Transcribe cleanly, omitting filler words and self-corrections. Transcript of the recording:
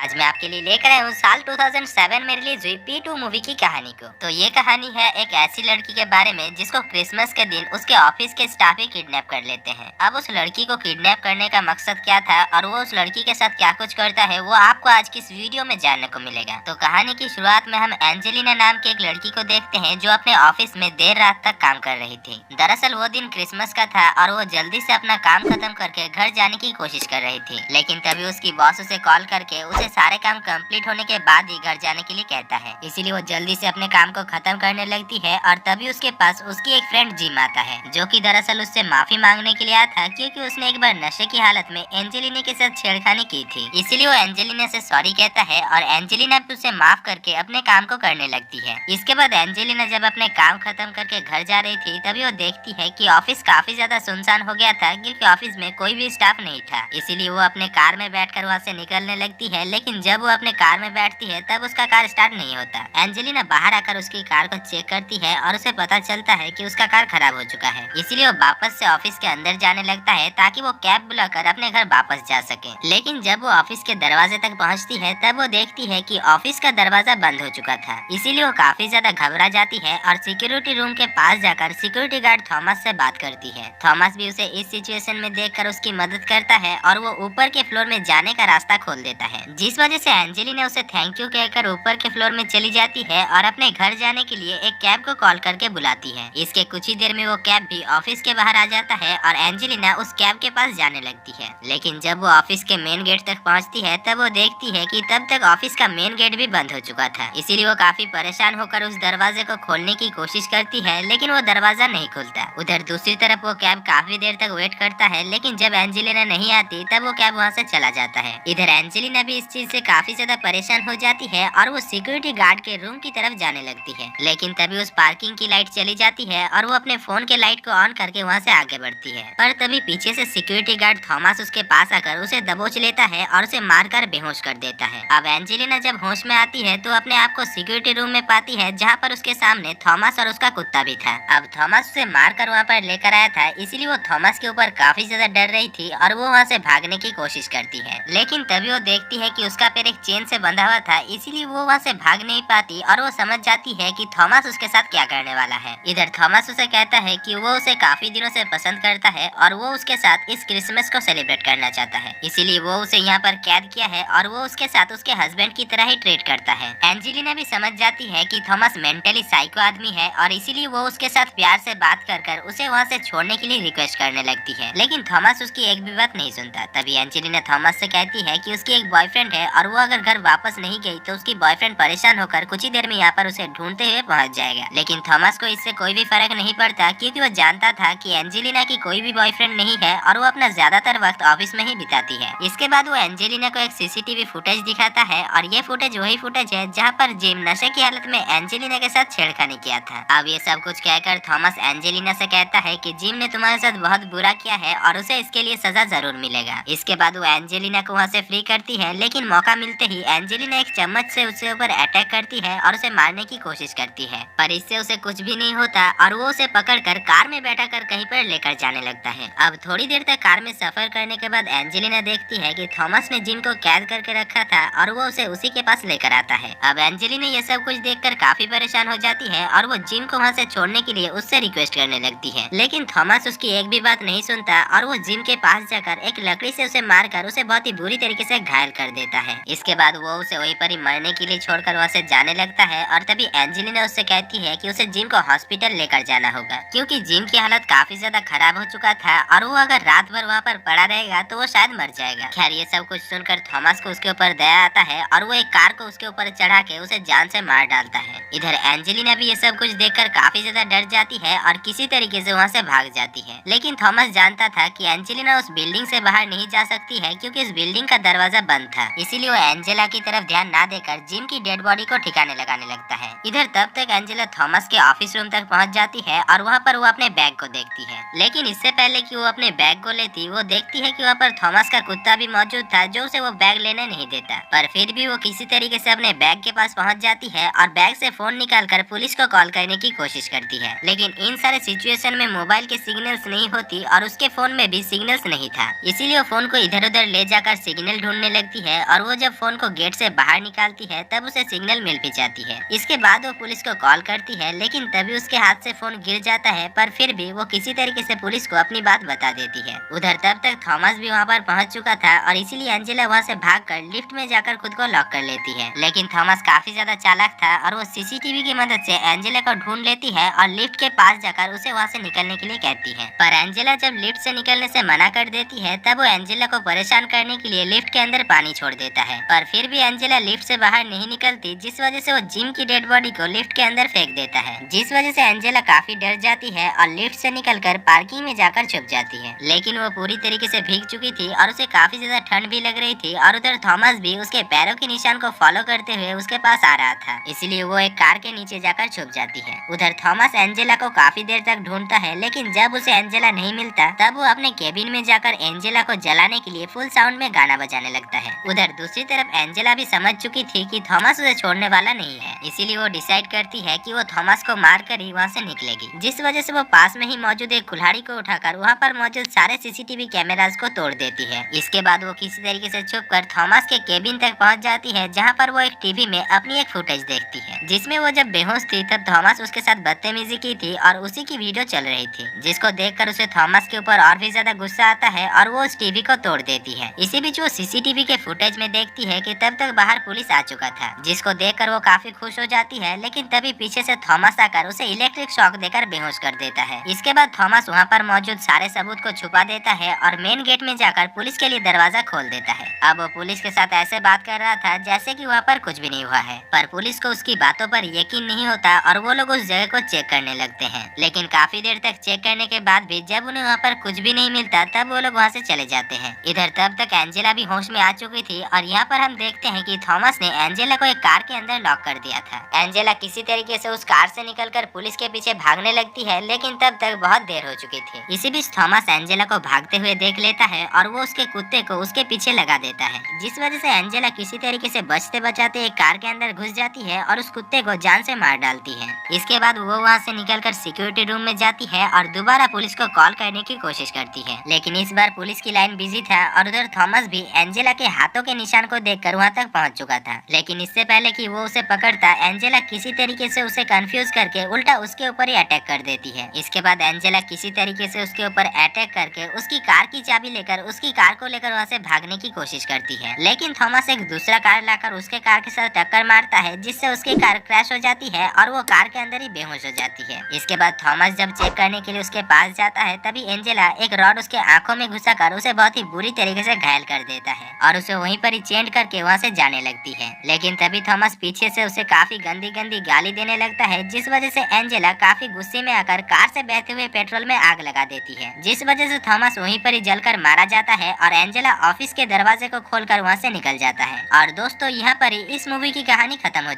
आज मैं आपके लिए लेकर आया हूँ साल 2007 में रिलीज हुई P2 मूवी की कहानी को। तो ये कहानी है एक ऐसी लड़की के बारे में जिसको क्रिसमस के दिन उसके ऑफिस के स्टाफ ही किडनैप कर लेते हैं। अब उस लड़की को किडनैप करने का मकसद क्या था और वो उस लड़की के साथ क्या कुछ करता है, वो आपको आज की इस वीडियो में जानने को मिलेगा। तो कहानी की शुरुआत में हम एंजेलिना नाम की एक लड़की को देखते हैं जो अपने ऑफिस में देर रात तक काम कर रही थी। दरअसल वो दिन क्रिसमस का था और वो जल्दी से अपना काम खत्म करके घर जाने की कोशिश कर रही थी, लेकिन तभी उसकी बॉस उसे कॉल करके उसे सारे काम कंप्लीट होने के बाद ही घर जाने के लिए कहता है। इसीलिए वो जल्दी से अपने काम को खत्म करने लगती है और तभी उसके पास उसकी एक फ्रेंड जिम आता है, जो कि दरअसल उससे माफी मांगने के लिए आया था क्योंकि उसने एक बार नशे की हालत में एंजेलिना के साथ छेड़खानी की थी। इसीलिए वो एंजेलिना से सॉरी कहता है और एंजेलिना भी उसे माफ करके अपने काम को करने लगती है। इसके बाद एंजेलिना जब अपने काम खत्म करके घर जा रही थी तभी वो देखती है कि ऑफिस काफी ज्यादा सुनसान हो गया था क्योंकि ऑफिस में कोई भी स्टाफ नहीं था। इसीलिए वो अपने कार में बैठकर वहाँ से निकलने लगती है, लेकिन जब वो अपने कार में बैठती है तब उसका कार स्टार्ट नहीं होता। एंजेलिना बाहर आकर उसकी कार को चेक करती है और उसे पता चलता है कि उसका कार खराब हो चुका है। इसीलिए वो वापस से ऑफिस के अंदर जाने लगता है ताकि वो कैब बुलाकर अपने घर वापस जा सके। लेकिन जब वो ऑफिस के दरवाजे तक पहुंचती है तब वो देखती है कि ऑफिस का दरवाजा बंद हो चुका था। इसीलिए वो काफी ज्यादा घबरा जाती है और सिक्योरिटी रूम के पास जाकर सिक्योरिटी गार्ड थॉमस से बात करती है। थॉमस भी उसे इस सिचुएशन में देखकर उसकी मदद करता है और वो ऊपर के फ्लोर में जाने का रास्ता खोल देता है, जिस वजह से एंजेलिना उसे थैंक यू कहकर ऊपर के फ्लोर में चली जाती है और अपने घर जाने के लिए एक कैब को कॉल करके बुलाती है। इसके कुछ ही देर में वो कैब भी ऑफिस के बाहर आ जाता है और एंजेलिना उस कैब के पास जाने लगती है। लेकिन जब वो ऑफिस के मेन गेट तक पहुंचती है तब वो देखती है कि तब तक ऑफिस का मेन गेट भी बंद हो चुका था। इसीलिए वो काफी परेशान होकर उस दरवाजे को खोलने की कोशिश करती है, लेकिन वो दरवाजा नहीं खुलता। उधर दूसरी तरफ वो कैब काफी देर तक वेट करता है, लेकिन जब एंजेलिना नहीं आती तब वो कैब वहाँ से चला जाता है। इधर एंजेलिना भी इस चीज से काफी ज्यादा परेशान हो जाती है और वो सिक्योरिटी गार्ड के रूम की तरफ जाने लगती है, लेकिन तभी उस पार्किंग की लाइट चली जाती है और वो अपने फोन के लाइट को ऑन करके वहाँ से आगे बढ़ती है। पर तभी पीछे से सिक्योरिटी गार्ड थॉमस उसके पास आकर उसे दबोच लेता है और उसे मारकर बेहोश कर देता है। अब एंजेलिना जब होश में आती है तो अपने आप को सिक्योरिटी रूम में पाती है, जहाँ पर उसके सामने थॉमस और उसका कुत्ता भी था। अब थॉमस उसे मारकर वहाँ पर लेकर आया था, इसीलिए वो थॉमस के ऊपर काफी ज्यादा डर रही थी और वो वहाँ से भागने की कोशिश करती है। लेकिन तभी वो देखती है कि उसका पैर एक चेन से बंधा हुआ था, इसीलिए वो वहाँ से भाग नहीं पाती और वो समझ जाती है कि थॉमस उसके साथ क्या करने वाला है। इधर थॉमस उसे कहता है कि वो उसे काफी दिनों से पसंद करता है और वो उसके साथ इस क्रिसमस को सेलिब्रेट करना चाहता है, इसीलिए वो उसे यहाँ पर कैद किया है और वो उसके साथ उसके हस्बैंड की तरह ही ट्रीट करता है। एंजेलिना भी समझ जाती है कि थॉमस मेंटली साइको आदमी है और इसीलिए वो उसके साथ प्यार से बात कर उसे वहाँ से छोड़ने के लिए रिक्वेस्ट करने लगती है, लेकिन थॉमस उसकी एक भी बात नहीं सुनता। तभी एंजेलिना थॉमस से कहती है कि उसकी एक बॉयफ्रेंड है और वो अगर घर वापस नहीं गई तो उसकी बॉयफ्रेंड परेशान होकर कुछ ही देर में यहाँ पर उसे ढूंढते हुए पहुंच जाएगा। लेकिन थॉमस को इससे कोई भी फर्क नहीं पड़ता क्योंकि वो जानता था कि एंजेलिना की कोई भी बॉयफ्रेंड नहीं है और वो अपना ज्यादातर वक्त ऑफिस में ही बिताती है। इसके बाद वो एंजेलिना को एक सीसीटीवी फुटेज दिखाता है और ये फुटेज वही फुटेज है जहाँ पर जिम नशे की हालत में एंजेलिना के साथ छेड़खानी किया था। अब ये सब कुछ कहकर थॉमस एंजेलिना से कहता है कि जिम ने तुम्हारे साथ बहुत बुरा किया है और उसे इसके लिए सजा जरूर मिलेगा। इसके बाद वो एंजेलिना को वहाँ से फ्री करती है, लेकिन मौका मिलते ही एंजेलिना एक चम्मच से उसके ऊपर अटैक करती है और उसे मारने की कोशिश करती है, पर इससे उसे कुछ भी नहीं होता और वो उसे पकड़कर कार में बैठाकर कहीं पर लेकर जाने लगता है। अब थोड़ी देर तक कार में सफर करने के बाद एंजेलिना देखती है कि थॉमस ने जिम को कैद करके रखा था और वो उसे उसी के पास लेकर आता है। अब एंजेलिना ये सब कुछ देखकर काफी परेशान हो जाती है और वो जिम को वहाँ से छोड़ने के लिए उससे रिक्वेस्ट करने लगती है, लेकिन थॉमस उसकी एक भी बात नहीं सुनता और वो जिम के पास जाकर एक लकड़ी से उसे मारकर उसे बहुत ही बुरी तरीके से घायल कर देता है। इसके बाद वो उसे वहीं पर ही मरने के लिए छोड़कर वहाँ से जाने लगता है और तभी एंजेलिना उससे कहती है कि उसे जिम को हॉस्पिटल लेकर जाना होगा क्योंकि जिम की हालत काफी ज्यादा खराब हो चुका था और वो अगर रात भर वहाँ पर पड़ा रहेगा तो वो शायद मर जाएगा। खैर ये सब कुछ सुनकर थॉमस को उसके ऊपर दया आता है और वो एक कार को उसके ऊपर चढ़ा के उसे जान से मार डालता है। इधर एंजेलिना भी ये सब कुछ देखकर काफी ज्यादा डर जाती है और किसी तरीके से वहाँ से भाग जाती है, लेकिन थॉमस जानता था कि एंजेलिना उस बिल्डिंग से बाहर नहीं जा सकती है क्योंकि इस बिल्डिंग का दरवाजा बंद था। इसीलिए वो एंजेला की तरफ ध्यान ना देकर जिम की डेड बॉडी को ठिकाने लगाने लगता है। इधर तब तक एंजेला थॉमस के ऑफिस रूम तक पहुंच जाती है और वहाँ पर वो अपने बैग को देखती है, लेकिन इससे पहले कि वो अपने बैग को लेती वो देखती है कि वहाँ पर थॉमस का कुत्ता भी मौजूद था जो उसे वो बैग लेने नहीं देता, पर फिर भी वो किसी तरीके से अपने बैग के पास पहुँच जाती है और बैग से फोन निकालकर पुलिस को कॉल करने की कोशिश करती है, लेकिन इन सारे सिचुएशन में मोबाइल के सिग्नल्स नहीं होती और उसके फोन में भी सिग्नल्स नहीं था। इसीलिए वो फोन को इधर उधर ले जाकर सिग्नल ढूंढने लगती है और वो जब फोन को गेट से बाहर निकालती है तब उसे सिग्नल मिल भी जाती है। इसके बाद वो पुलिस को कॉल करती है, लेकिन तभी उसके हाथ से फोन गिर जाता है, पर फिर भी वो किसी तरीके से पुलिस को अपनी बात बता देती है। उधर तब तक थॉमस भी वहाँ पर पहुँच चुका था और इसीलिए एंजेला वहाँ से भागकर लिफ्ट में जाकर खुद को लॉक कर लेती है। लेकिन थॉमस काफी ज्यादा चालाक था और वो सीसीटीवी की मदद से एंजेला को ढूंढ लेती है और लिफ्ट के पास जाकर उसे वहाँ से निकलने के लिए कहती है। पर एंजेला जब लिफ्ट से निकलने से मना कर देती है तब वो एंजेला को परेशान करने के लिए लिफ्ट के अंदर पानी छोड़ देता है, पर फिर भी एंजेला लिफ्ट से बाहर नहीं निकलती, जिस वजह से वो जिम की डेड बॉडी को लिफ्ट के अंदर फेंक देता है, जिस वजह से एंजेला काफी डर जाती है और लिफ्ट से निकलकर पार्किंग में जाकर छुप जाती है। लेकिन वो पूरी तरीके से भीग चुकी थी और उसे काफी ज्यादा ठंड भी लग रही थी और उधर थॉमस भी उसके पैरों के निशान को फॉलो करते हुए उसके पास आ रहा था, इसलिए वो एक कार के नीचे जाकर छुप जाती है। उधर थॉमस एंजेला को काफी देर तक ढूंढता है, लेकिन जब उसे एंजेला नहीं मिलता तब वो अपने केबिन में जाकर एंजेला को जलाने के लिए फुल साउंड में गाना बजाने लगता है। उधर दूसरी तरफ एंजेला भी समझ चुकी थी कि थॉमस उसे छोड़ने वाला नहीं है, इसीलिए वो डिसाइड करती है कि वो थॉमस को मारकर ही वहाँ से निकलेगी, जिस वजह से वो पास में ही मौजूद एक कुल्हाड़ी को उठाकर वहाँ पर मौजूद सारे सीसीटीवी कैमरास को तोड़ देती है। इसके बाद वो किसी तरीके से छुपकर थॉमस के केबिन तक पहुँच जाती है, जहाँ पर वो एक टीवी में अपनी एक फुटेज देखती है, जिसमें वो जब बेहोश थी तब थॉमस उसके साथ बदतमीजी की थी और उसी की वीडियो चल रही थी, जिसको देखकर उसे थॉमस के ऊपर और भी ज्यादा गुस्सा आता है और वो उस टीवी को तोड़ देती है। इसी बीच वो सीसीटीवी के फुटेज में देखती है कि तब तक बाहर पुलिस आ चुका था, जिसको देखकर वो काफी खुश हो जाती है, लेकिन तभी पीछे से थॉमस आकर उसे इलेक्ट्रिक शॉक देकर बेहोश कर देता है। इसके बाद थॉमस वहाँ पर मौजूद सारे सबूत को छुपा देता है और मेन गेट में जाकर पुलिस के लिए दरवाजा खोल देता है। अब वो पुलिस के साथ ऐसे बात कर रहा था जैसे कि वहाँ पर कुछ भी नहीं हुआ है, पर पुलिस को उसकी बातों पर यकीन नहीं होता और वो लोग उस जगह को चेक करने लगते हैं। लेकिन काफी देर तक चेक करने के बाद भी जब उन्हें वहाँ पर कुछ भी नहीं मिलता तब वो लोग वहाँ से चले जाते हैं। इधर तब तक एंजेला भी होश में आ चुकी थी और यहाँ पर हम देखते हैं कि थॉमस ने एंजेला को एक कार के अंदर लॉक कर दिया था। एंजेला किसी तरीके से उस कार से निकलकर पुलिस के पीछे भागने लगती है, लेकिन तब तक बहुत देर हो चुकी थी। इसी बीच थॉमस एंजेला को भागते हुए देख लेता है और वो उसके कुत्ते को उसके पीछे लगा देता है, जिस वजह से एंजेला किसी तरीके से बचते बचाते एक कार के अंदर घुस जाती है और उस कुत्ते को जान से मार डालती है। इसके बाद वो वहाँ से निकलकर सिक्योरिटी रूम में जाती है और दोबारा पुलिस को कॉल करने की कोशिश करती है, लेकिन इस बार पुलिस की लाइन बिजी था और उधर थॉमस भी एंजेला के हाथों के निशान को देखकर वहाँ तक पहुँच चुका था। लेकिन इससे पहले कि वो उसे पकड़ता, एंजेला किसी तरीके से उसे कंफ्यूज करके उल्टा उसके ऊपर ही अटैक कर देती है। इसके बाद एंजेला किसी तरीके से उसके ऊपर अटैक करके उसकी कार की चाबी लेकर उसकी कार को लेकर वहाँ से भागने की कोशिश करती है, लेकिन थॉमस एक दूसरा कार लाकर उसके कार के साथ टक्कर मारता है, जिससे उसकी कार क्रैश हो जाती है और वो कार के अंदर ही बेहोश हो जाती है। इसके बाद थॉमस जब चेक करने के लिए उसके पास जाता है तभी एंजेला एक रॉड उसके आंखों में घुसाकर उसे बहुत ही बुरी तरीके से घायल कर देता है और उसे वहीं पर ही चेंज करके वहाँ से जाने लगती है। लेकिन तभी थॉमस पीछे से उसे काफी गंदी गंदी गाली देने लगता है, जिस वजह से एंजेला काफी गुस्से में आकर कार से बहते हुए पेट्रोल में आग लगा देती है, जिस वजह से थॉमस वहीं पर ही जलकर मारा जाता है और एंजेला ऑफिस के दरवाजे को खोलकर वहाँ से निकल जाता है। और दोस्तों यहाँ पर ही इस मूवी की कहानी खत्म हो